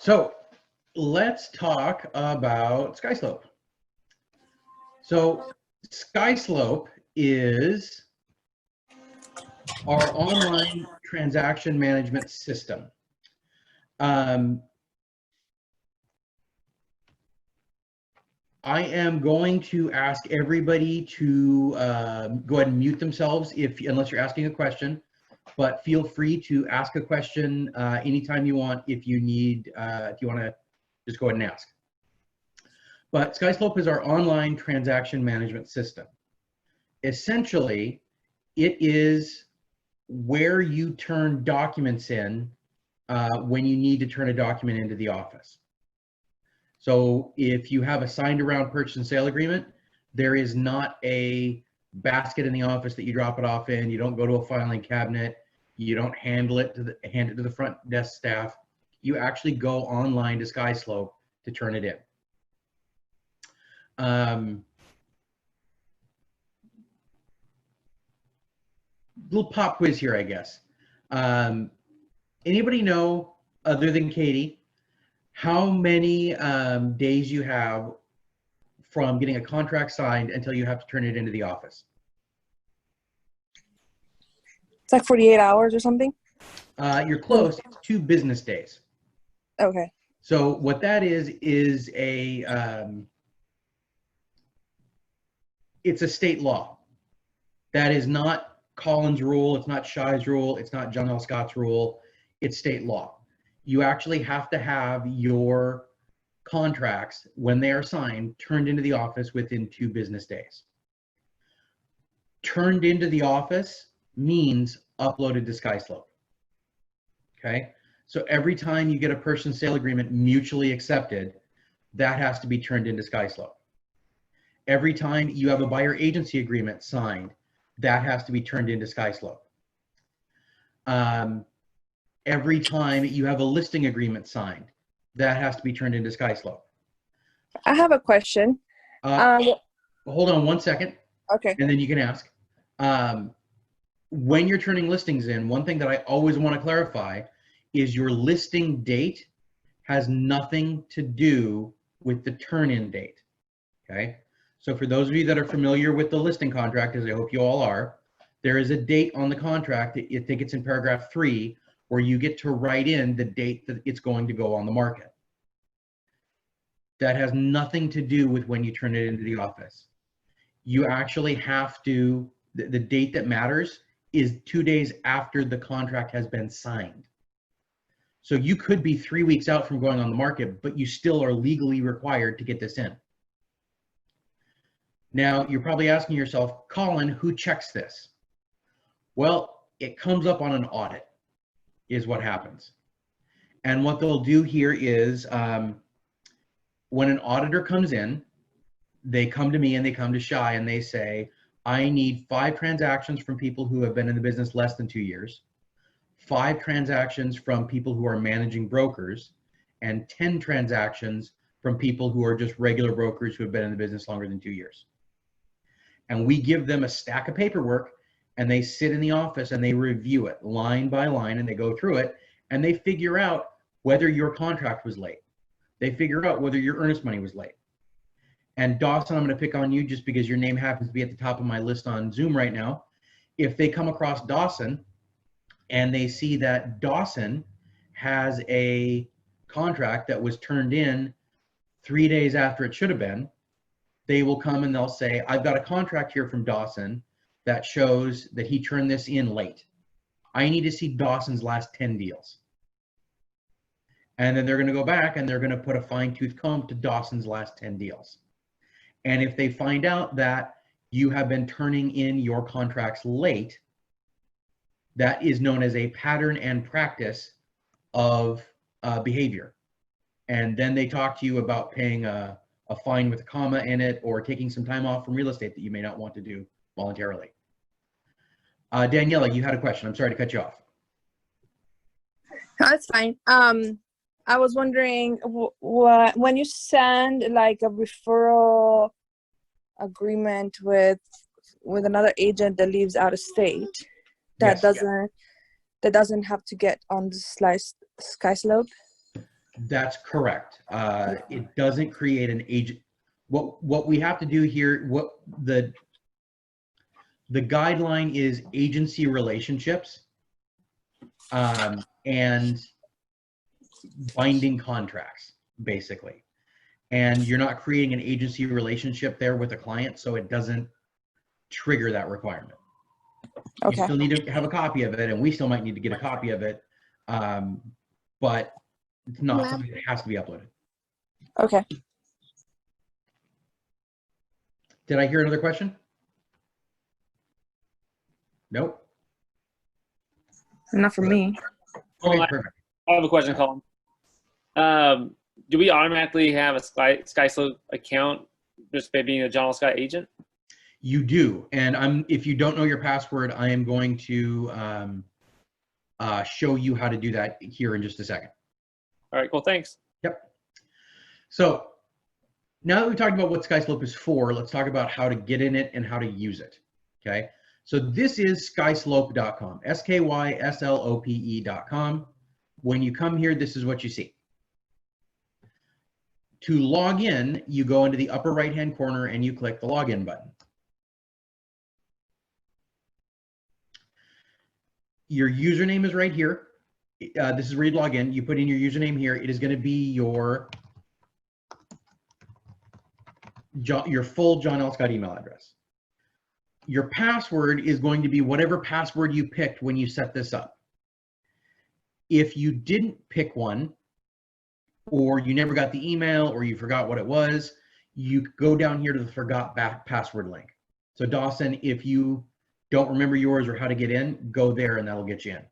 So let's talk about Skyslope. So Skyslope is our online transaction management system. I am going to ask everybody to go ahead and mute themselves unless you're asking a question, but feel free to ask a question anytime you want if you want to just go ahead and ask. But Skyslope is our online transaction management system. Essentially, it is where you turn documents in when you need to turn a document into the office. So if you have a signed around purchase and sale agreement, there is not a basket in the office that you drop it off in. You don't go to a filing cabinet. You don't hand it to the front desk staff. You actually go online to Skyslope to turn it in. Little pop quiz here, I guess. Anybody know, other than Katie, how many days you have from getting a contract signed until you have to turn it into the office? It's like 48 hours or something? You're close. It's 2 business days. Okay. So what that is it's a state law. That is not Collin's rule. It's not Shy's rule. It's not John L. Scott's rule. It's state law. You actually have to have your contracts, when they are signed, turned into the office within 2 business days. Turned into the office means uploaded to Skyslope. Okay? So every time you get a purchase and sale agreement mutually accepted, that has to be turned into Skyslope. Every time you have a buyer agency agreement signed, that has to be turned into Skyslope. Every time you have a listing agreement signed, that has to be turned into Skyslope. I have a question. Hold on one second. Okay. And then you can ask. When you're turning listings in, one thing that I always want to clarify is your listing date has nothing to do with the turn-in date. Okay? So for those of you that are familiar with the listing contract, as I hope you all are, there is a date on the contract, I think it's in paragraph 3, where you get to write in the date that it's going to go on the market. That has nothing to do with when you turn it into the office. You actually have to, the date that matters is 2 days after the contract has been signed. So you could be 3 weeks out from going on the market, but you still are legally required to get this in. Now, you're probably asking yourself, Collin, who checks this? Well, it comes up on an audit, is what happens. And what they'll do here is when an auditor comes in, they come to me and they come to Shy and they say, I need 5 transactions from people who have been in the business less than 2 years, 5 transactions from people who are managing brokers, and 10 transactions from people who are just regular brokers who have been in the business longer than 2 years. And we give them a stack of paperwork and they sit in the office and they review it line by line and they go through it and they figure out whether your contract was late. They figure out whether your earnest money was late. And Dawson, I'm going to pick on you just because your name happens to be at the top of my list on Zoom right now. If they come across Dawson and they see that Dawson has a contract that was turned in 3 days after it should have been, they will come and they'll say, I've got a contract here from Dawson that shows that he turned this in late. I need to see Dawson's last 10 deals. And then they're going to go back and they're going to put a fine-tooth comb to Dawson's last 10 deals. And if they find out that you have been turning in your contracts late, that is known as a pattern and practice of behavior. And then they talk to you about paying a fine with a comma in it or taking some time off from real estate that you may not want to do voluntarily. Daniela, you had a question. I'm sorry to cut you off. No, that's fine. I was wondering, when you send like a referral agreement with another agent that lives out of state, that doesn't have to get on the Skyslope? That's correct. It doesn't create an agent. What we have to do here, what the guideline is agency relationships and binding contracts, basically. And you're not creating an agency relationship there with a client, so it doesn't trigger that requirement. Okay. You still need to have a copy of it, and we still might need to get a copy of it, but it's not something that has to be uploaded. Okay. Did I hear another question? Nope. Not for me. Okay, Well, perfect. I have a question, Colin. Do we automatically have a Skyslope account just by being a John L. Sky agent? You do, and if you don't know your password, I am going to show you how to do that here in just a second. All right, cool, thanks. Yep. So now that we've talked about what Skyslope is for, let's talk about how to get in it and how to use it. Okay. So this is skyslope.com, skyslope.com. When you come here, this is what you see. To log in, you go into the upper right-hand corner and you click the login button. Your username is right here. This is where you log in. You put in your username here. It is going to be your full John L. Scott email address. Your password is going to be whatever password you picked when you set this up. If you didn't pick one, or you never got the email, or you forgot what it was, you go down here to the forgot password link. So Dawson, if you don't remember yours or how to get in, go there and that'll get you in.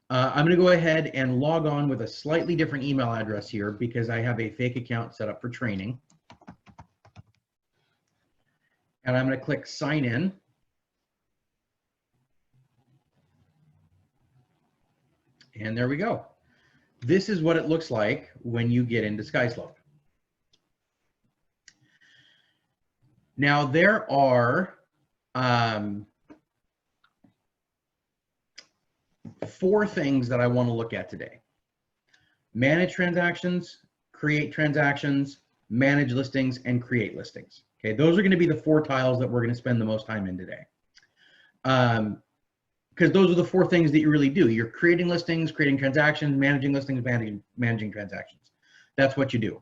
I'm going to go ahead and log on with a slightly different email address here because I have a fake account set up for training. And I'm going to click sign in. And there we go. This is what it looks like when you get into Skyslope. Now there are 4 things that I want to look at today. Manage transactions, create transactions, manage listings, and create listings. Okay, those are going to be the 4 tiles that we're going to spend the most time in today. Because those are the 4 things that you really do. You're creating listings, creating transactions, managing listings, managing transactions. That's what you do.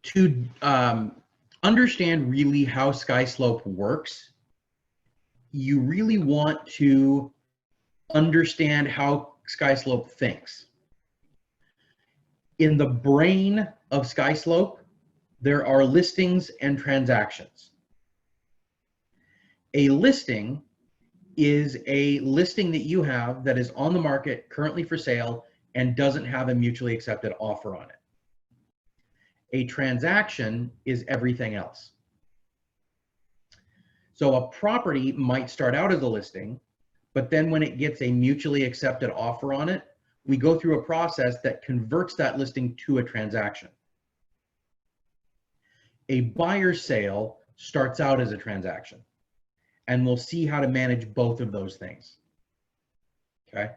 To understand really how Skyslope works, you really want to understand how Skyslope thinks. In the brain of Skyslope, there are listings and transactions. A listing is a listing that you have that is on the market, currently for sale, and doesn't have a mutually accepted offer on it. A transaction is everything else. So a property might start out as a listing, but then when it gets a mutually accepted offer on it, we go through a process that converts that listing to a transaction. A buyer's sale starts out as a transaction, and we'll see how to manage both of those things. Okay.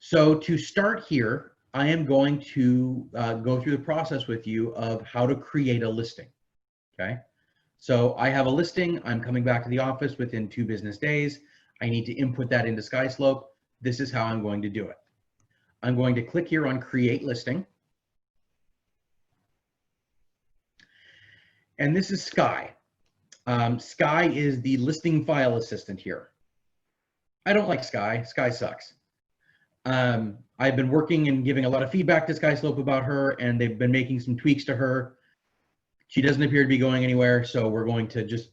So to start here, I am going to go through the process with you of how to create a listing. Okay. So I have a listing. I'm coming back to the office within 2 business days. I need to input that into Skyslope. This is how I'm going to do it. I'm going to click here on Create Listing. And this is Sky. Sky is the listing file assistant here. I don't like Sky. Sky sucks. I've been working and giving a lot of feedback to Skyslope about her, and they've been making some tweaks to her. She doesn't appear to be going anywhere, so we're going to just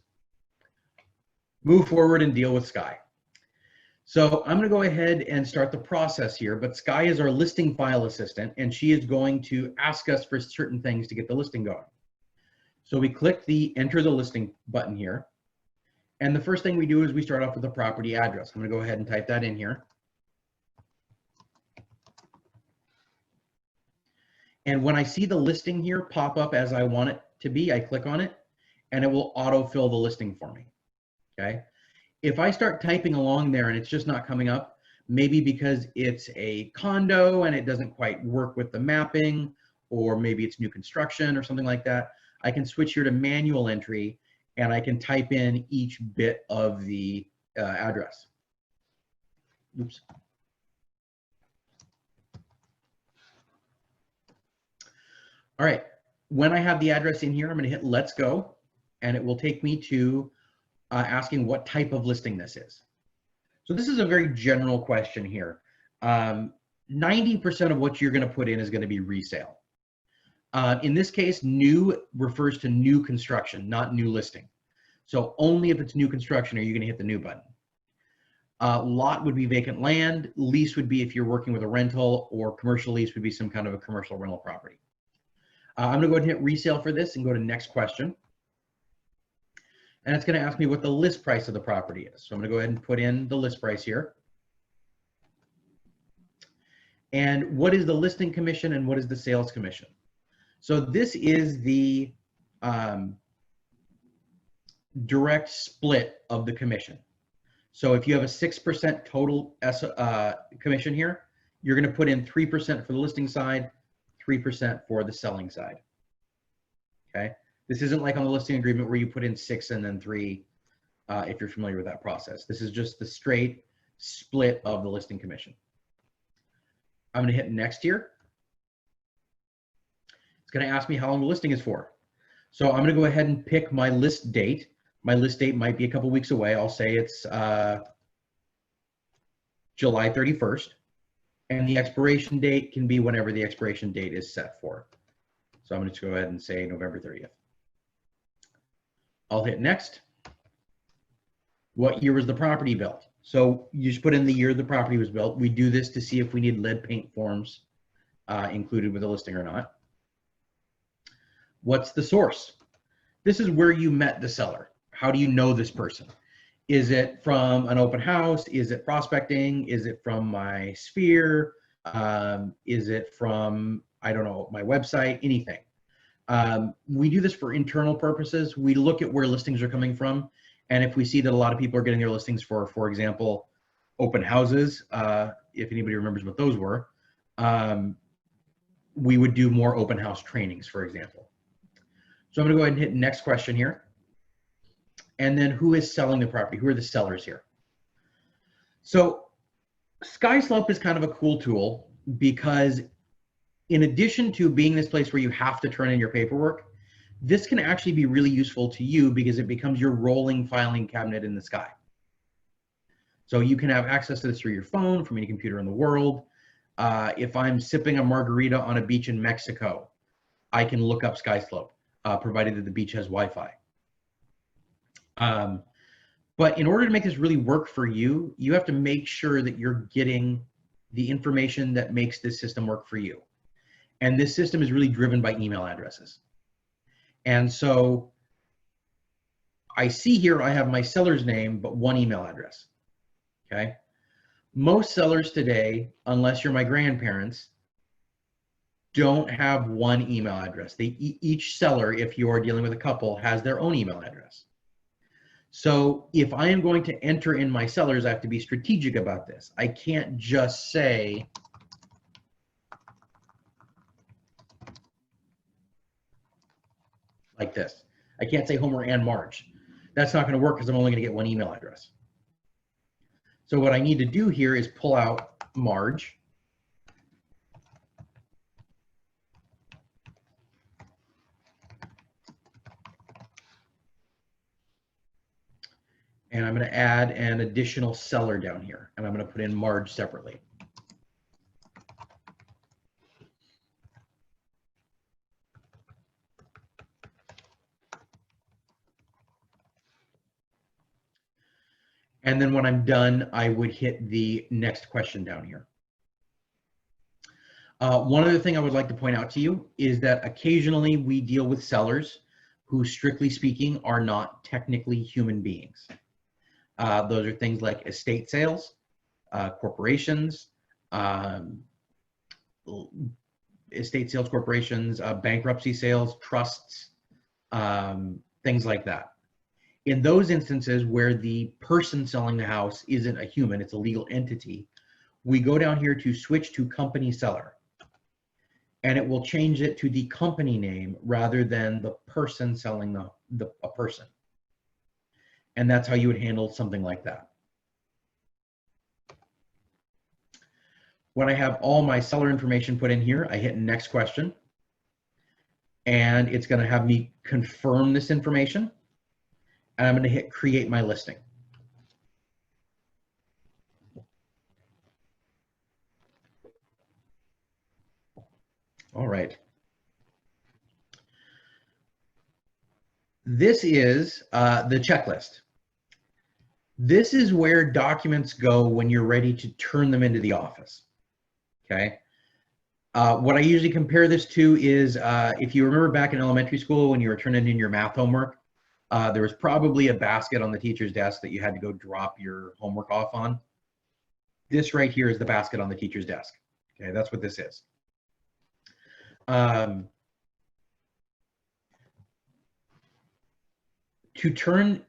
move forward and deal with Sky. So I'm going to go ahead and start the process here, but Sky is our listing file assistant, and she is going to ask us for certain things to get the listing going. So we click the Enter the Listing button here, and the first thing we do is we start off with the property address. I'm going to go ahead and type that in here. And when I see the listing here pop up as I want it to be, I click on it, and it will autofill the listing for me. Okay. if I start typing along there and it's just not coming up, maybe because it's a condo and it doesn't quite work with the mapping, or maybe it's new construction or something like that, I can switch here to manual entry and I can type in each bit of the address. Oops. All right, when I have the address in here, I'm going to hit let's go, and it will take me to asking what type of listing this is. So this is a very general question here. 90% of what you're going to put in is going to be resale. In this case, new refers to new construction, not new listing. So only if it's new construction are you going to hit the new button. Lot would be vacant land. Lease would be if you're working with a rental, or commercial lease would be some kind of a commercial rental property. I'm going to go ahead and hit resale for this and go to next question. And it's going to ask me what the list price of the property is. So I'm going to go ahead and put in the list price here. And what is the listing commission and what is the sales commission? So this is the direct split of the commission. So if you have a 6% total commission here, you're going to put in 3% for the listing side, 3% for the selling side. Okay. This isn't like on the listing agreement where you put in 6 and then 3, if you're familiar with that process. This is just the straight split of the listing commission. I'm going to hit next here. It's going to ask me how long the listing is for. So I'm going to go ahead and pick my list date. My list date might be a couple weeks away. I'll say it's July 31st. And the expiration date can be whenever the expiration date is set for. So I'm going to go ahead and say November 30th. I'll hit next. What year was the property built? So you just put in the year the property was built. We do this to see if we need lead paint forms included with the listing or not. What's the source? This is where you met the seller. How do you know this person? Is it from an open house? Is it prospecting? Is it from my sphere? Is it from, I don't know, my website? Anything. We do this for internal purposes. We look at where listings are coming from. And if we see that a lot of people are getting their listings for example, open houses, if anybody remembers what those were, we would do more open house trainings, for example. So I'm going to go ahead and hit next question here. And then who is selling the property? Who are the sellers here? So Skyslope is kind of a cool tool because in addition to being this place where you have to turn in your paperwork, this can actually be really useful to you because it becomes your rolling filing cabinet in the sky. So you can have access to this through your phone, from any computer in the world. If I'm sipping a margarita on a beach in Mexico, I can look up Skyslope, provided that the beach has Wi-Fi. But in order to make this really work for you, you have to make sure that you're getting the information that makes this system work for you. And this system is really driven by email addresses. And so I see here I have my seller's name, but one email address. Okay. Most sellers today, unless you're my grandparents, don't have one email address. Each seller, if you are dealing with a couple, has their own email address. So if I am going to enter in my sellers, I have to be strategic about this. I can't just say, like this. I can't say Homer and Marge. That's not going to work because I'm only going to get one email address. So what I need to do here is pull out Marge. And I'm going to add an additional seller down here. And I'm going to put in Marge separately. And then when I'm done, I would hit the next question down here. One other thing I would like to point out to you is that occasionally we deal with sellers who, strictly speaking, are not technically human beings. Those are things like estate sales, corporations, estate sales corporations, bankruptcy sales, trusts, things like that. In those instances where the person selling the house isn't a human, it's a legal entity, we go down here to switch to company seller. And it will change it to the company name rather than the person selling a person. And that's how you would handle something like that. When I have all my seller information put in here, I hit next question. And it's going to have me confirm this information. And I'm going to hit create my listing. All right. This is the checklist. This is where documents go when you're ready to turn them into the office. Okay. What I usually compare this to is if you remember back in elementary school when you were turning in your math homework, there was probably a basket on the teacher's desk that you had to go drop your homework off on. This right here is the basket on the teacher's desk. Okay, that's what this is. To turn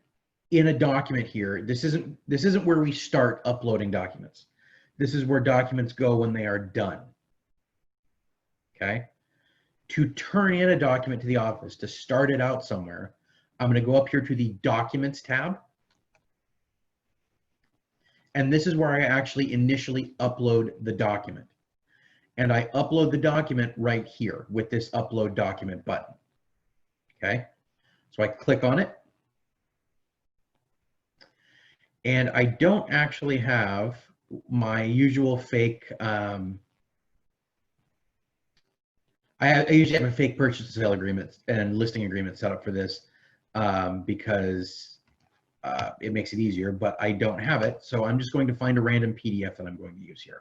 in a document here, this isn't where we start uploading documents. This is where documents go when they are done. Okay. To turn in a document to the office, to start it out somewhere, I'm going to go up here to the Documents tab. And this is where I actually initially upload the document. And I upload the document right here with this Upload Document button. Okay. So I click on it. And I don't actually have my usual fake, I usually have a fake purchase and sale agreement and listing agreement set up for this because it makes it easier, but I don't have it. So I'm just going to find a random PDF that I'm going to use here.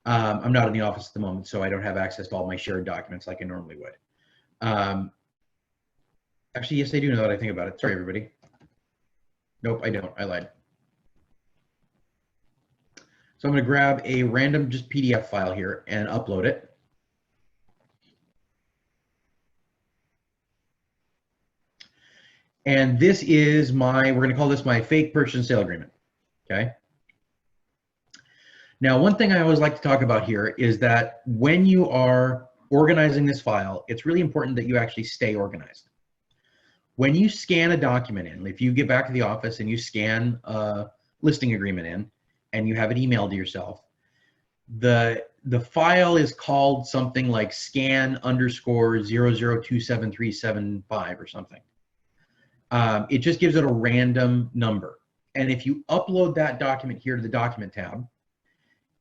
I'm not in the office at the moment, so I don't have access to all my shared documents like I normally would. Actually, yes, I do, now that I think about it. Sorry, everybody. Nope, I don't. I lied. So I'm going to grab a random just PDF file here and upload it. And this is we're going to call this my fake purchase and sale agreement. Okay. Now, one thing I always like to talk about here is that when you are organizing this file, it's really important that you actually stay organized. When you scan a document in, if you get back to the office and you scan a listing agreement in and you have it emailed to yourself, the file is called something like scan_00273775 or something. It just gives it a random number. And if you upload that document here to the Document tab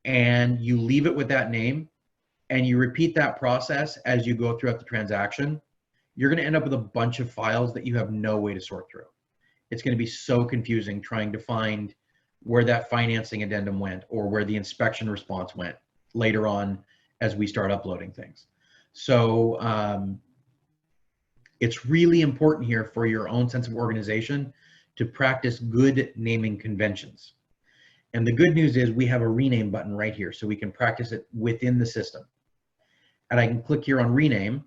and you leave it with that name and you repeat that process as you go throughout the transaction, you're going to end up with a bunch of files that you have no way to sort through. It's going to be so confusing trying to find where that financing addendum went or where the inspection response went later on as we start uploading things. So it's really important here for your own sense of organization to practice good naming conventions. And the good news is we have a rename button right here, so we can practice it within the system. And I can click here on rename.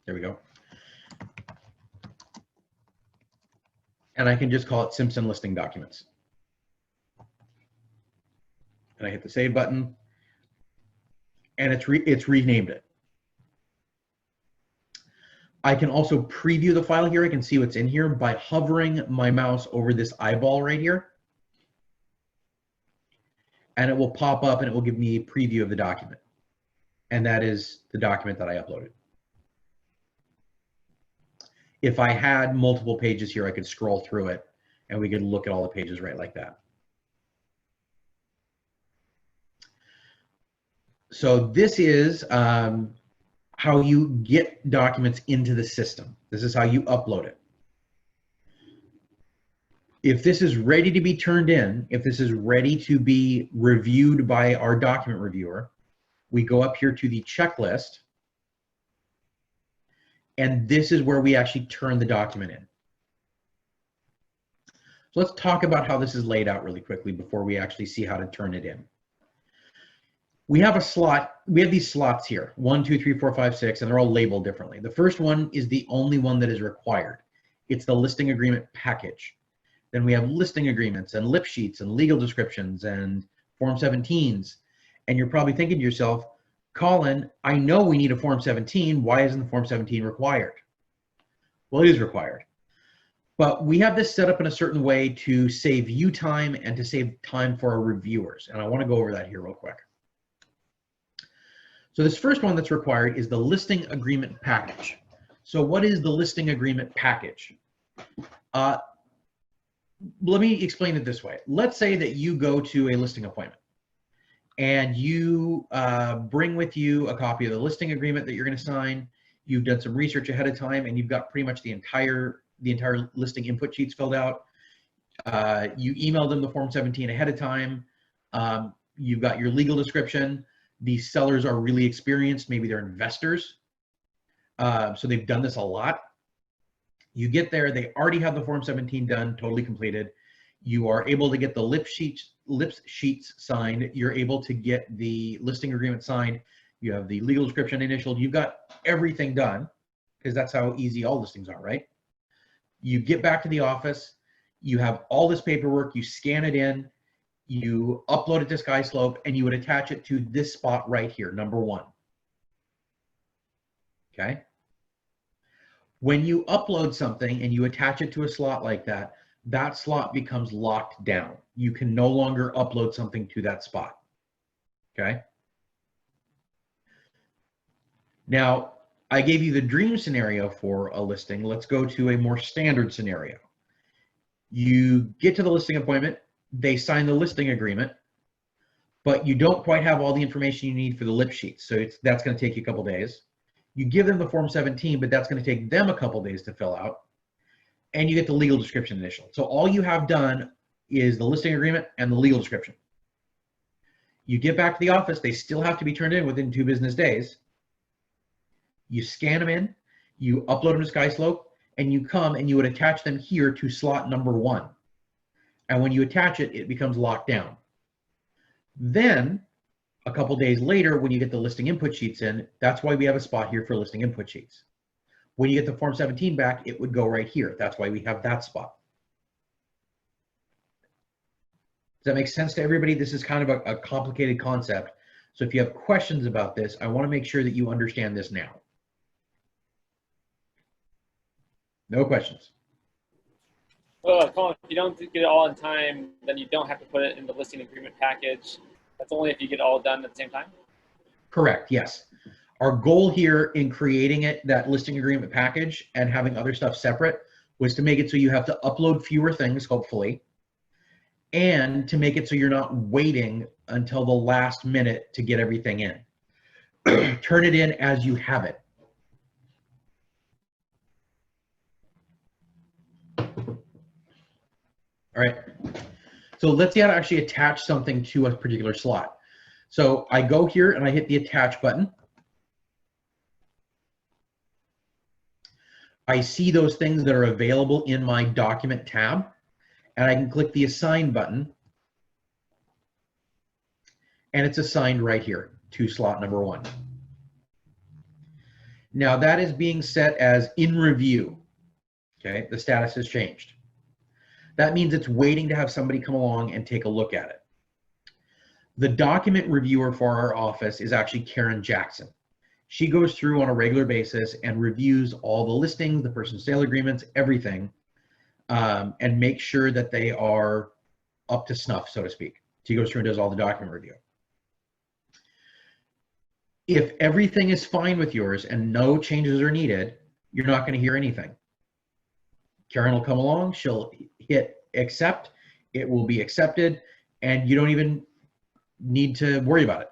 There we go. And I can just call it Simpson Listing Documents. And I hit the save button. And it's renamed it. I can also preview the file here. I can see what's in here by hovering my mouse over this eyeball right here. And it will pop up and it will give me a preview of the document. And that is the document that I uploaded. If I had multiple pages here, I could scroll through it and we could look at all the pages right like that. So this is how you get documents into the system. This is how you upload it. If this is ready to be turned in, if this is ready to be reviewed by our document reviewer, we go up here to the checklist. And this is where we actually turn the document in. So let's talk about how this is laid out really quickly before we actually see how to turn it in. we have a slot, we have these slots here, 1, 2, 3, 4, 5, 6, and they're all labeled differently. The first one is the only one that is required. It's the listing agreement package. Then we have listing agreements and lip sheets and legal descriptions and Form 17s. And you're probably thinking to yourself, Collin, I know we need a Form 17. Why isn't the Form 17 required? Well, it is required. But we have this set up in a certain way to save you time and to save time for our reviewers. And I want to go over that here real quick. So this first one that's required is the listing agreement package. So what is the listing agreement package? Let me explain it this way. Let's say that you go to a listing appointment and you bring with you a copy of the listing agreement that you're going to sign. You've done some research ahead of time and you've got pretty much the entire listing input sheets filled out. You email them the Form 17 ahead of time. You've got your legal description. These sellers are really experienced. Maybe they're investors. So they've done this a lot. You get there, they already have the Form 17 done, totally completed. You are able to get the lip sheets signed. You're able to get the listing agreement signed. You have the legal description initialed. You've got everything done because that's how easy all listings are, right? You get back to the office. You have all this paperwork. You scan it in. You upload it to Skyslope, and you would attach it to this spot right here, number 1. Okay? When you upload something and you attach it to a slot like that, that slot becomes locked down. You can no longer upload something to that spot. Okay? Now, I gave you the dream scenario for a listing. Let's go to a more standard scenario. You get to the listing appointment. They sign the listing agreement, but you don't quite have all the information you need for the lip sheets. So that's going to take you a couple days. You give them the Form 17, but that's going to take them a couple days to fill out. And you get the legal description initial. So all you have done is the listing agreement and the legal description. You get back to the office. They still have to be turned in within 2 business days. You scan them in, you upload them to Skyslope, and you come and you would attach them here to slot number 1. And when you attach it, it becomes locked down. Then, a couple days later, when you get the listing input sheets in, that's why we have a spot here for listing input sheets. When you get the Form 17 back, it would go right here. That's why we have that spot. Does that make sense to everybody? This is kind of a complicated concept. So if you have questions about this, I want to make sure that you understand this now. No questions. Well, Collin, if you don't get it all in time, then you don't have to put it in the listing agreement package. That's only if you get it all done at the same time? Correct, yes. Our goal here in creating that listing agreement package and having other stuff separate was to make it so you have to upload fewer things, hopefully, and to make it so you're not waiting until the last minute to get everything in. Turn it in as you have it. All right, so let's see how to actually attach something to a particular slot. So I go here and I hit the attach button. I see those things that are available in my document tab, and I can click the assign button, and it's assigned right here to slot number 1. Now that is being set as in review. Okay, the status has changed. That means it's waiting to have somebody come along and take a look at it. The document reviewer for our office is actually Karen Jackson. She goes through on a regular basis and reviews all the listings, the person's sale agreements, everything, and makes sure that they are up to snuff, so to speak. She goes through and does all the document review. If everything is fine with yours and no changes are needed, you're not going to hear anything. Karen will come along, she'll hit accept, it will be accepted, and you don't even need to worry about it.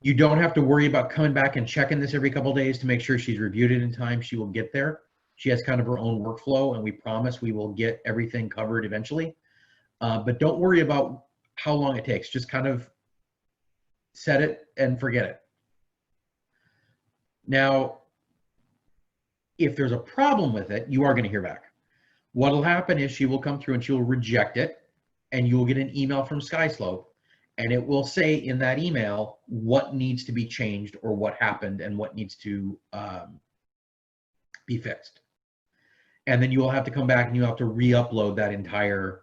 You don't have to worry about coming back and checking this every couple of days to make sure she's reviewed it in time. She will get there. She has kind of her own workflow, and we promise we will get everything covered eventually. But don't worry about how long it takes. Just kind of set it and forget it. Now, if there's a problem with it, you are going to hear back. What will happen is she will come through and she will reject it, and you will get an email from Skyslope And it will say in that email what needs to be changed or what happened and what needs to be fixed. And then you will have to come back and you have to re-upload that entire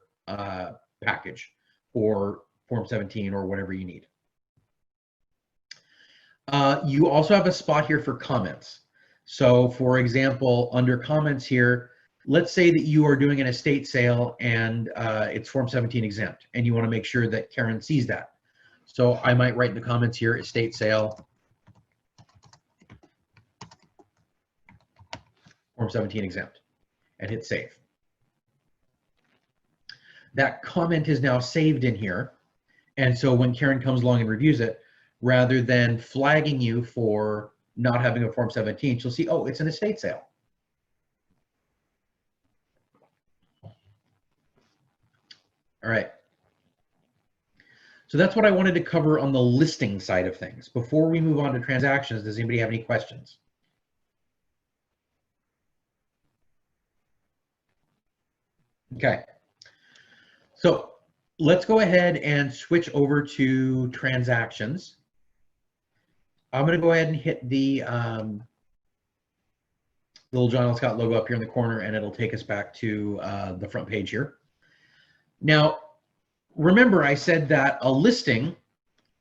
package or Form 17 or whatever you need. You also have a spot here for comments. So for example, under comments here, let's say that you are doing an estate sale and it's Form 17 exempt, and you want to make sure that Karen sees that. So I might write in the comments here, estate sale, Form 17 exempt, and hit save. That comment is now saved in here. And so when Karen comes along and reviews it, rather than flagging you for not having a Form 17, she'll see, oh, it's an estate sale. All right. So that's what I wanted to cover on the listing side of things. Before we move on to transactions, does anybody have any questions? Okay. So let's go ahead and switch over to transactions. I'm going to go ahead and hit the little John L. Scott logo up here in the corner, and it'll take us back to the front page here. Now, remember I said that a listing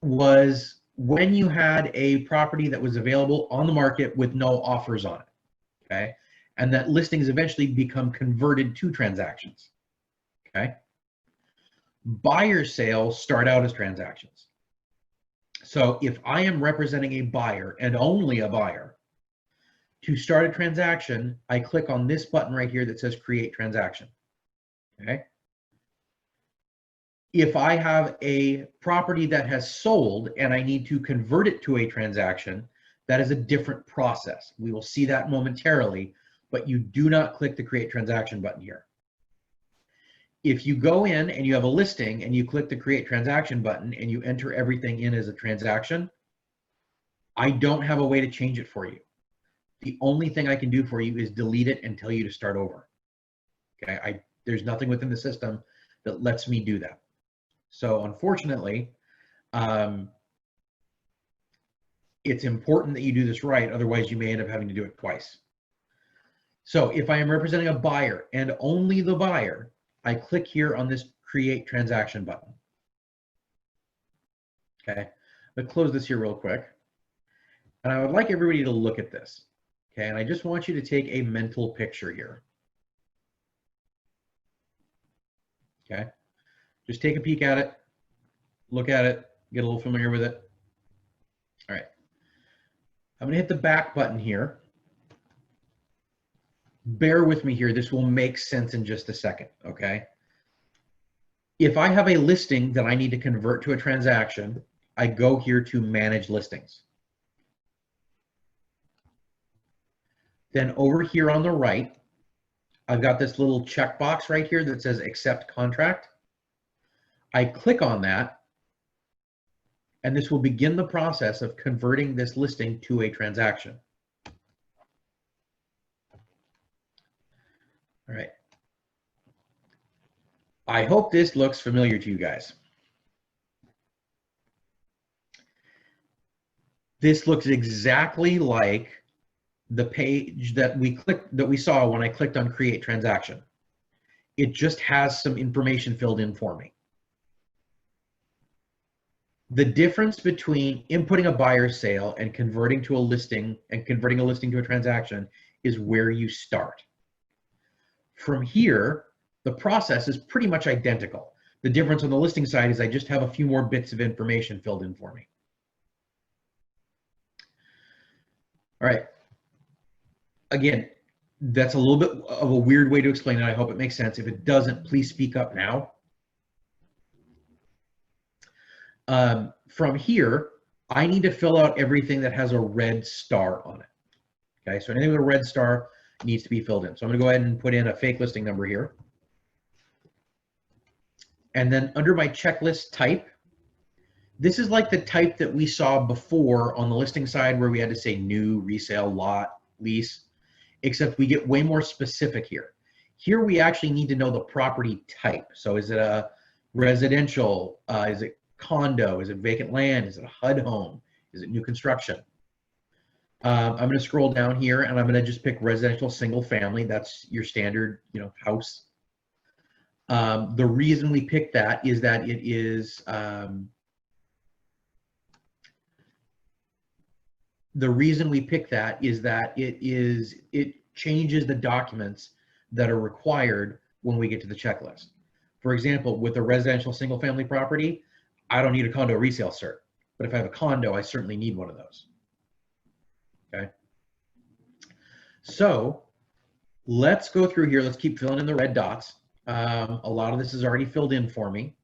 was when you had a property that was available on the market with no offers on it, okay? And that listings eventually become converted to transactions, okay? Buyer sales start out as transactions. So if I am representing a buyer and only a buyer, to start a transaction, I click on this button right here that says create transaction, okay? If I have a property that has sold and I need to convert it to a transaction, that is a different process. We will see that momentarily, but you do not click the create transaction button here. If you go in and you have a listing and you click the create transaction button and you enter everything in as a transaction, I don't have a way to change it for you. The only thing I can do for you is delete it and tell you to start over. Okay, there's nothing within the system that lets me do that. So unfortunately, it's important that you do this right, otherwise you may end up having to do it twice. So if I am representing a buyer and only the buyer, I click here on this create transaction button. Okay, let's close this here real quick. And I would like everybody to look at this. Okay, and I just want you to take a mental picture here. Okay, just take a peek at it, look at it, get a little familiar with it. All right, I'm gonna hit the back button here. Bear with me here, this will make sense in just a second, okay? If I have a listing that I need to convert to a transaction, I go here to manage listings. Then over here on the right, I've got this little checkbox right here that says accept contract. I click on that, and this will begin the process of converting this listing to a transaction. All right. I hope this looks familiar to you guys. This looks exactly like the page that we saw when I clicked on create transaction. It just has some information filled in for me. The difference between inputting a buyer sale and converting to a listing and converting a listing to a transaction is where you start. From here, the process is pretty much identical. The difference on the listing side is I just have a few more bits of information filled in for me. All right. Again, that's a little bit of a weird way to explain it. I hope it makes sense. If it doesn't, please speak up now. From here, I need to fill out everything that has a red star on it. Okay, so anything with a red star needs to be filled in. So I'm going to go ahead and put in a fake listing number here. And then under my checklist type, this is like the type that we saw before on the listing side where we had to say new, resale, lot, lease, except we get way more specific here. Here we actually need to know the property type. So is it a residential? Is it condo? Is it vacant land? Is it a HUD home? Is it new construction? I'm going to scroll down here and I'm going to just pick residential single family. That's your standard, house. The reason we pick that is that it is it changes the documents that are required when we get to the checklist. For example, with a residential single family property, I don't need a condo resale cert, but if I have a condo, I certainly need one of those. Okay. So let's go through here. Let's keep filling in the red dots. A lot of this is already filled in for me.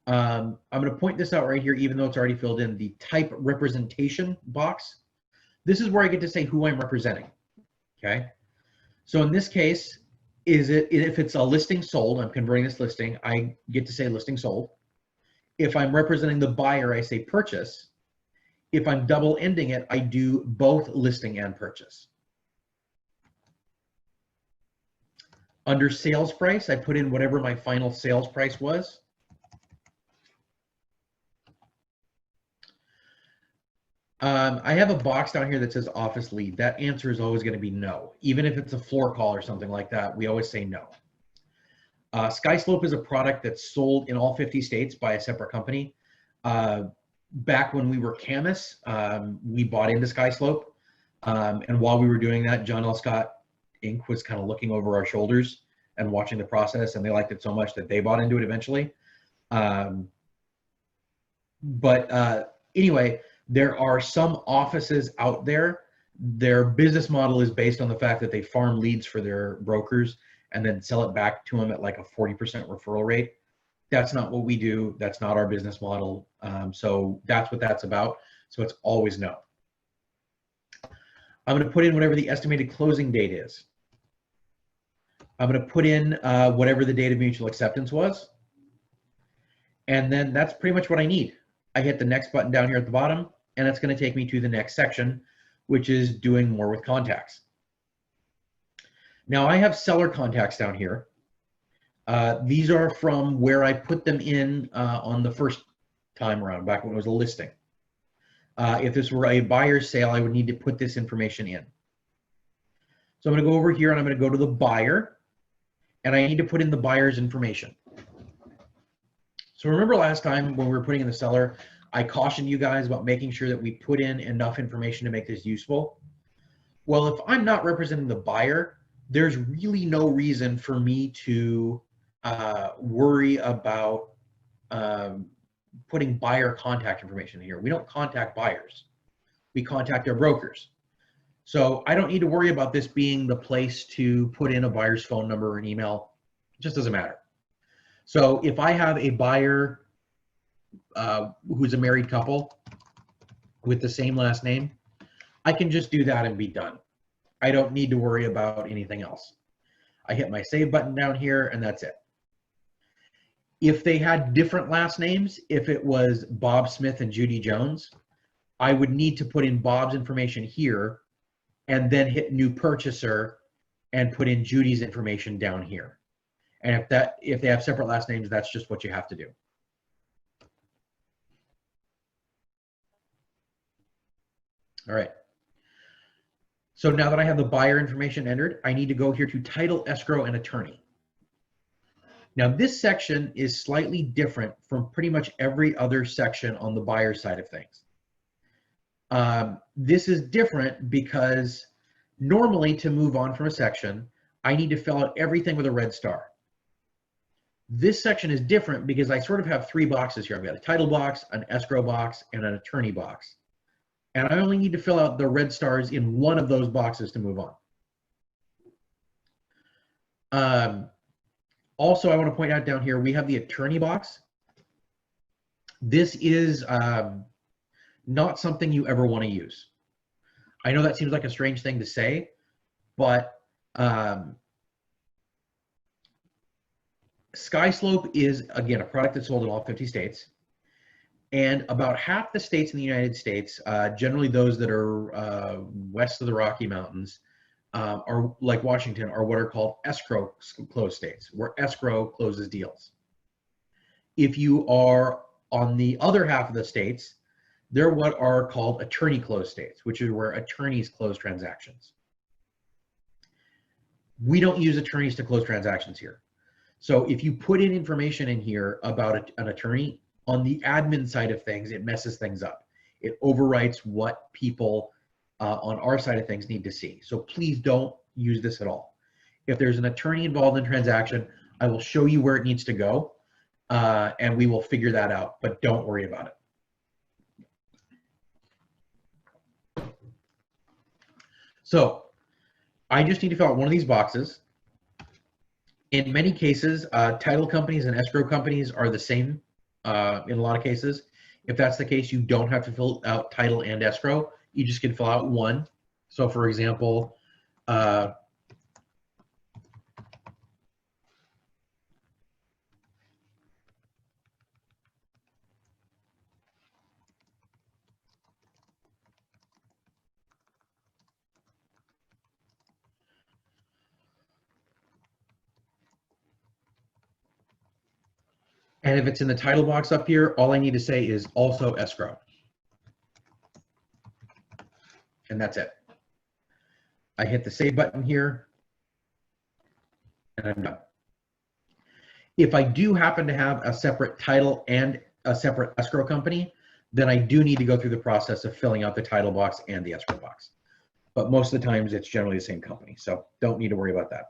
I'm going to point this out right here, even though it's already filled in, the type representation box. This is where I get to say who I'm representing. Okay. So in this case, if it's a listing sold, I'm converting this listing, I get to say listing sold. If I'm representing the buyer, I say purchase. If I'm double ending it, I do both listing and purchase. Under sales price, I put in whatever my final sales price was. I have a box down here that says office lead. That answer is always going to be no. Even if it's a floor call or something like that, we always say no. Skyslope is a product that's sold in all 50 states by a separate company. Back when we were Camus, we bought into Skyslope. And while we were doing that, John L. Scott Inc. was kind of looking over our shoulders and watching the process, and they liked it so much that they bought into it eventually. Anyway, there are some offices out there, their business model is based on the fact that they farm leads for their brokers and then sell it back to them at like a 40% referral rate. That's not what we do. That's not our business model. So that's what that's about. So it's always no. I'm going to put in whatever the estimated closing date is. I'm going to put in whatever the date of mutual acceptance was. And then that's pretty much what I need. I hit the next button down here at the bottom, and it's going to take me to the next section, which is doing more with contacts. Now I have seller contacts down here. These are from where I put them in on the first time around, back when it was a listing. If this were a buyer's sale, I would need to put this information in. So I'm going to go over here and I'm going to go to the buyer, and I need to put in the buyer's information. So remember last time when we were putting in the seller, I cautioned you guys about making sure that we put in enough information to make this useful. Well, if I'm not representing the buyer, there's really no reason for me to worry about putting buyer contact information here. We don't contact buyers. We contact their brokers. So I don't need to worry about this being the place to put in a buyer's phone number or an email. It just doesn't matter. So if I have a buyer who's a married couple with the same last name, I can just do that and be done. I don't need to worry about anything else. I hit my save button down here and that's it. If they had different last names, if it was Bob Smith and Judy Jones, I would need to put in Bob's information here and then hit new purchaser and put in Judy's information down here. And if they have separate last names, that's just what you have to do. All right. So now that I have the buyer information entered, I need to go here to title, escrow, and attorney. Now this section is slightly different from pretty much every other section on the buyer side of things. This is different because normally to move on from a section, I need to fill out everything with a red star. This section is different because I sort of have three boxes here. I've got a title box, an escrow box, and an attorney box. And I only need to fill out the red stars in one of those boxes to move on. Also, I want to point out down here, we have the attorney box. This is not something you ever want to use. I know that seems like a strange thing to say, but Skyslope is, again, a product that's sold in all 50 states. And about half the states in the United States, generally those that are west of the Rocky Mountains, are like Washington, are what are called escrow closed states, where escrow closes deals. If you are On the other half of the states, they're what are called attorney closed states, which is where attorneys close transactions. We don't use attorneys to close transactions here. So if you put in information in here about an attorney, on the admin side of things, it messes things up. It overwrites what people on our side of things need to see. So please don't use this at all. If there's an attorney involved in a transaction, I will show you where it needs to go, and we will figure that out, but don't worry about it. So I just need to fill out one of these boxes. In many cases, title companies and escrow companies are the same in a lot of cases. If that's the case, you don't have to fill out title and escrow. You just can fill out one. So for example, and if it's in the title box up here, all I need to say is also escrow. And that's it. I hit the save button here, and I'm done. If I do happen to have a separate title and a separate escrow company, then I do need to go through the process of filling out the title box and the escrow box. But most of the times it's generally the same company, so don't need to worry about that.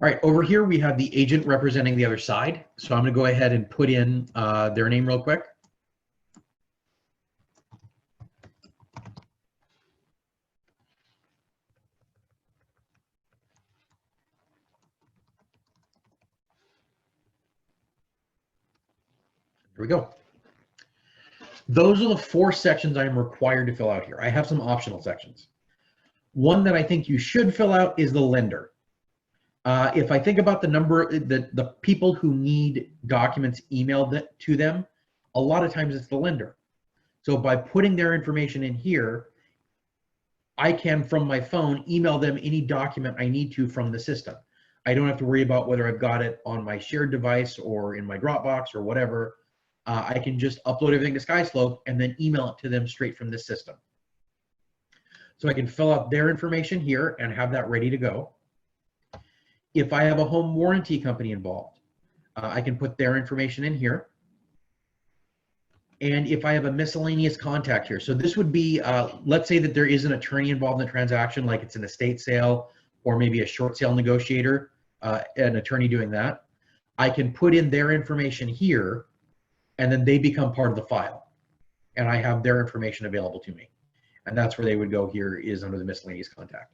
All right, over here we have the agent representing the other side. So I'm gonna go ahead and put in their name real quick. Here we go. Those are the 4 sections I am required to fill out here. I have some optional sections. One that I think you should fill out is the lender. If I think about the number, the people who need documents emailed to them, a lot of times it's the lender. So by putting their information in here, I can, from my phone, email them any document I need to from the system. I don't have to worry about whether I've got it on my shared device or in my Dropbox or whatever. I can just upload everything to Skyslope and then email it to them straight from this system. So I can fill out their information here and have that ready to go. If I have a home warranty company involved, I can put their information in here. And if I have a miscellaneous contact here, so this would be, let's say that there is an attorney involved in the transaction, like it's an estate sale or maybe a short sale negotiator, an attorney doing that. I can put in their information here, and then they become part of the file. And I have their information available to me. And that's where they would go here, is under the miscellaneous contact.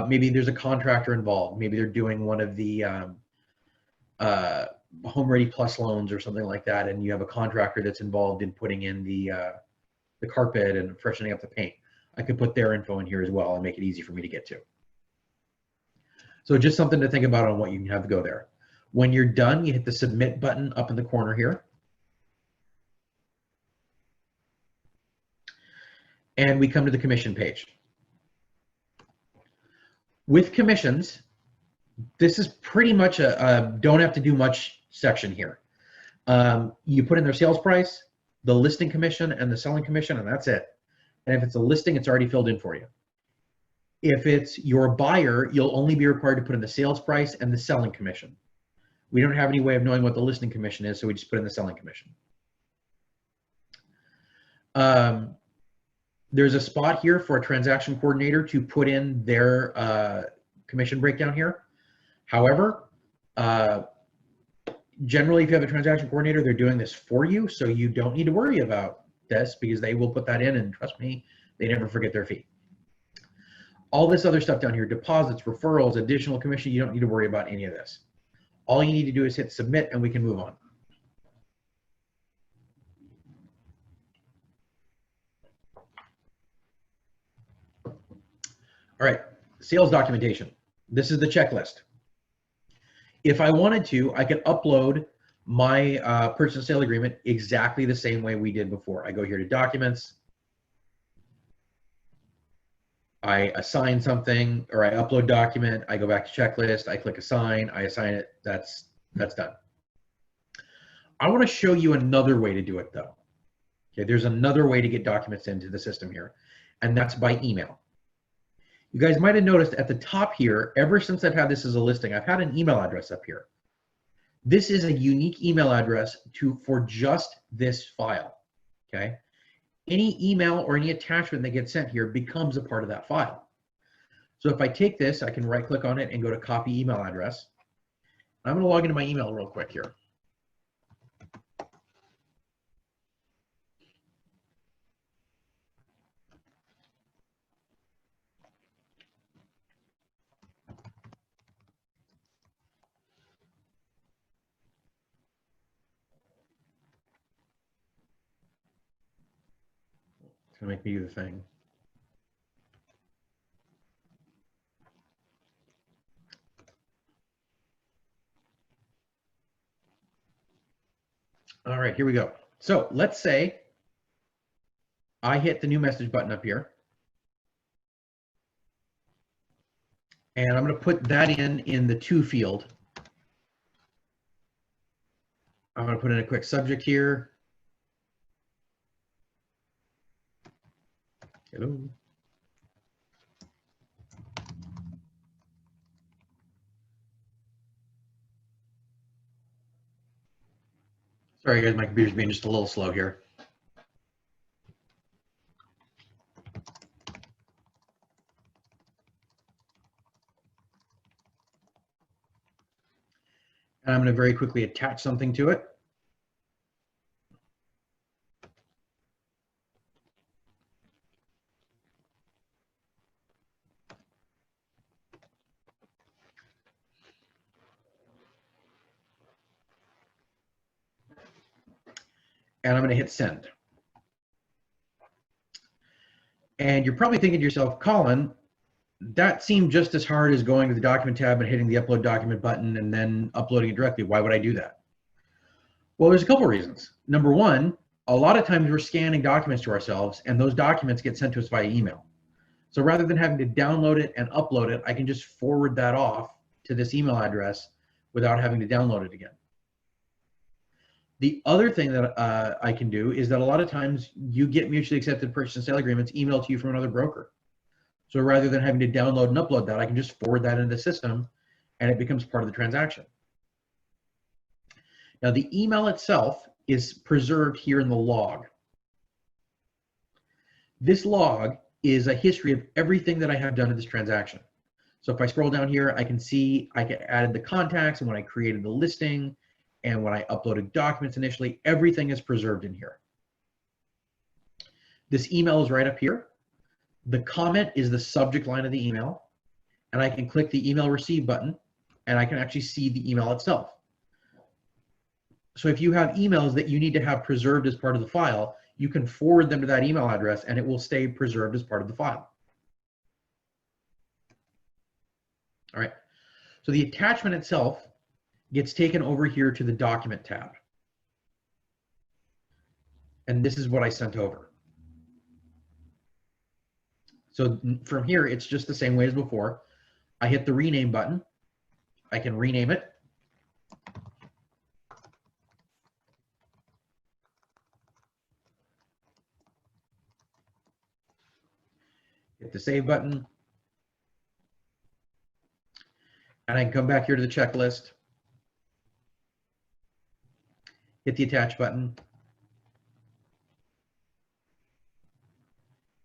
Maybe there's a contractor involved. Maybe they're doing one of the Home Ready Plus loans or something like that, and you have a contractor that's involved in putting in the carpet and freshening up the paint. I could put their info in here as well and make it easy for me to get to. So just something to think about on what you can have to go there. When you're done, you hit the submit button up in the corner here. And we come to the commission page. With commissions, this is pretty much a don't have to do much section here. You put in their sales price, the listing commission, and the selling commission, and that's it. And if it's a listing, it's already filled in for you. If it's your buyer, you'll only be required to put in the sales price and the selling commission. We don't have any way of knowing what the listing commission is, so we just put in the selling commission. There's a spot here for a transaction coordinator to put in their commission breakdown here. However, generally, if you have a transaction coordinator, they're doing this for you, so you don't need to worry about this because they will put that in, and trust me, they never forget their fee. All this other stuff down here, deposits, referrals, additional commission, you don't need to worry about any of this. All you need to do is hit submit and we can move on. All right, sales documentation. This is the checklist. If I wanted to, I could upload my purchase and sale agreement exactly the same way we did before. I go here to documents, I assign something, or I upload document, I go back to checklist, I click assign, I assign it, that's done. I want to show you another way to do it though. Okay, there's another way to get documents into the system here, and that's by email. You guys might have noticed at the top here, ever since I've had this as a listing, I've had an email address up here. This is a unique email address for just this file, okay? Any email or any attachment that gets sent here becomes a part of that file. So if I take this, I can right click on it and go to copy email address. I'm gonna log into my email real quick here. It's gonna make me do the thing. All right, here we go. So let's say I hit the new message button up here. And I'm going to put that in the to field. I'm going to put in a quick subject here. Hello. Sorry guys, my computer's being just a little slow here. And I'm going to very quickly attach something to it. And I'm going to hit send. And you're probably thinking to yourself, Colin, that seemed just as hard as going to the document tab and hitting the upload document button and then uploading it directly. Why would I do that? Well, there's a couple reasons. Number one, a lot of times we're scanning documents to ourselves and those documents get sent to us via email. So rather than having to download it and upload it, I can just forward that off to this email address without having to download it again. The other thing that I can do is that a lot of times you get mutually accepted purchase and sale agreements emailed to you from another broker. So rather than having to download and upload that, I can just forward that into the system and it becomes part of the transaction. Now the email itself is preserved here in the log. This log is a history of everything that I have done in this transaction. So if I scroll down here, I can see I added the contacts and when I created the listing and when I uploaded documents initially, everything is preserved in here. This email is right up here. The comment is the subject line of the email, and I can click the email receive button and I can actually see the email itself. So if you have emails that you need to have preserved as part of the file, you can forward them to that email address and it will stay preserved as part of the file. All right, so the attachment itself gets taken over here to the document tab. And this is what I sent over. So from here, it's just the same way as before. I hit the rename button. I can rename it. Hit the save button. And I can come back here to the checklist. Hit the attach button.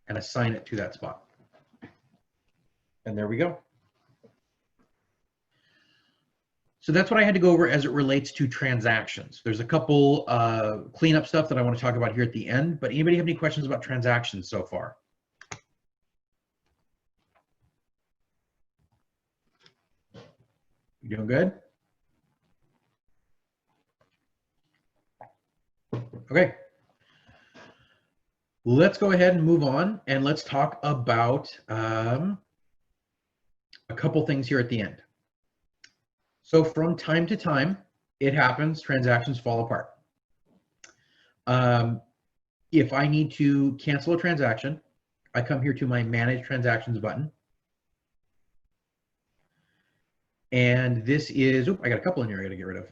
And assign it to that spot. And there we go. So that's what I had to go over as it relates to transactions. There's a couple cleanup stuff that I want to talk about here at the end, but anybody have any questions about transactions so far? You doing good? Okay. Let's go ahead and move on and let's talk about a couple things here at the end. So from time to time, it happens, transactions fall apart. If I need to cancel a transaction, I come here to my Manage Transactions button. And this is, I got a couple in here I got to get rid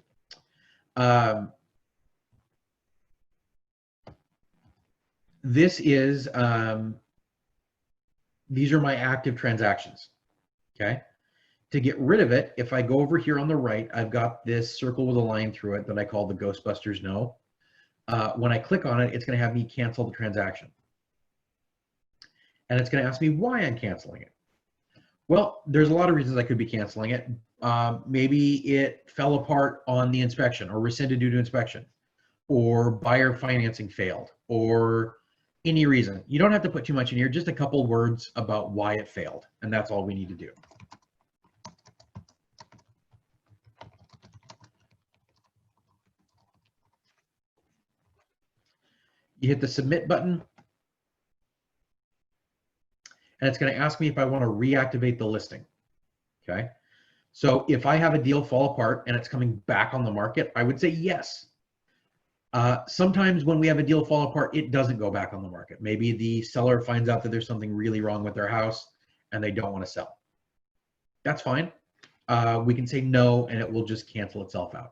of. this is, these are my active transactions, okay? To get rid of it, if I go over here on the right, I've got this circle with a line through it that I call the Ghostbusters No. When I click on it, it's going to have me cancel the transaction. And it's going to ask me why I'm canceling it. Well, there's a lot of reasons I could be canceling it. Maybe it fell apart on the inspection or rescinded due to inspection, or buyer financing failed, or any reason. You don't have to put too much in here, just a couple words about why it failed, and that's all we need to do. You hit the submit button, and it's going to ask me if I want to reactivate the listing. Okay, so if I have a deal fall apart and it's coming back on the market, I would say yes. Sometimes when we have a deal fall apart, it doesn't go back on the market. Maybe the seller finds out that there's something really wrong with their house and they don't want to sell. That's fine. We can say no, and it will just cancel itself out.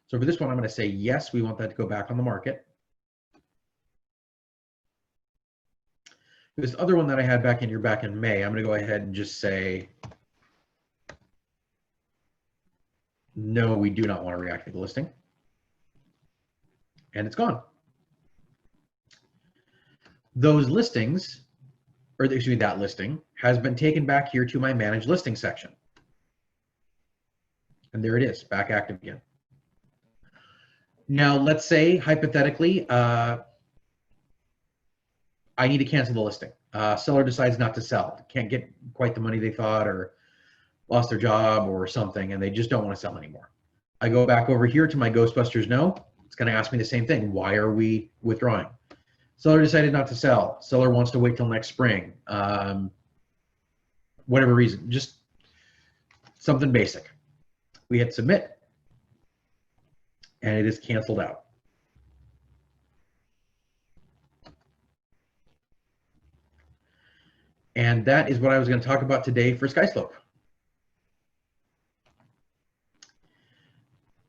So for this one, I'm going to say yes, we want that to go back on the market. This other one that I had back in May, I'm going to go ahead and just say, no, we do not want to reactivate the listing. And it's gone. Those listings, or excuse me, that listing has been taken back here to my manage listing section. And there it is, back active again. Now, let's say, hypothetically, I need to cancel the listing. Seller decides not to sell, can't get quite the money they thought, or lost their job or something, and they just don't want to sell anymore. I go back over here to my Ghostbusters No. It's going to ask me the same thing. Why are we withdrawing? Seller decided not to sell. Seller wants to wait till next spring. Whatever reason, just something basic. We hit submit, and it is canceled out. And that is what I was going to talk about today for Skyslope.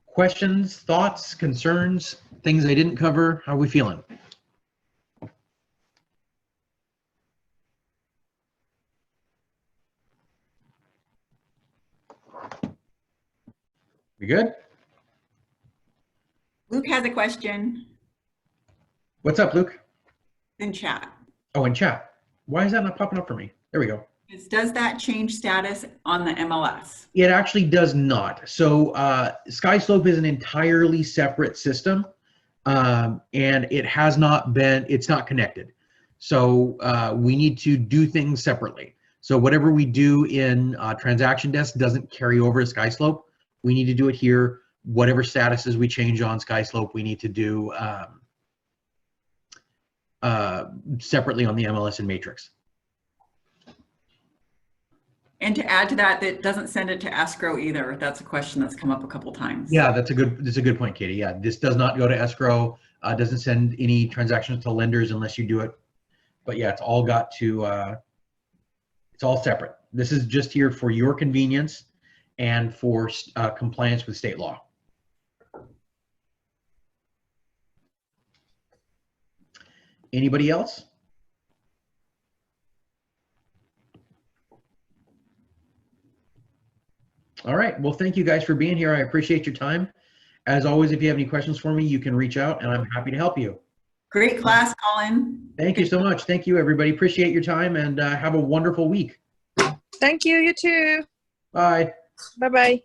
Questions, thoughts, concerns, things I didn't cover? How are we feeling? We good? Luke has a question What's up, Luke? in chat. Oh, in chat. Why is that not popping up for me? There we go. Does that change status on the MLS? It actually does not. So Skyslope is an entirely separate system, and it has not been, it's not connected. So we need to do things separately. So whatever we do in Transaction Desk doesn't carry over to Skyslope. We need to do it here. Whatever statuses we change on Skyslope, we need to do separately on the MLS and Matrix. And to add to that, that doesn't send it to escrow either. That's a question that's come up a couple times. Yeah, that's a good point, Katie. Yeah, this does not go to escrow. Doesn't send any transactions to lenders unless you do it. But yeah, it's all got to. It's all separate. This is just here for your convenience and for compliance with state law. Anybody else? All right. Well, thank you guys for being here. I appreciate your time. As always, if you have any questions for me, you can reach out and I'm happy to help you. Great class, Collin. Thank you so much. Thank you, everybody. Appreciate your time and have a wonderful week. Thank you. You too. Bye. Bye-bye.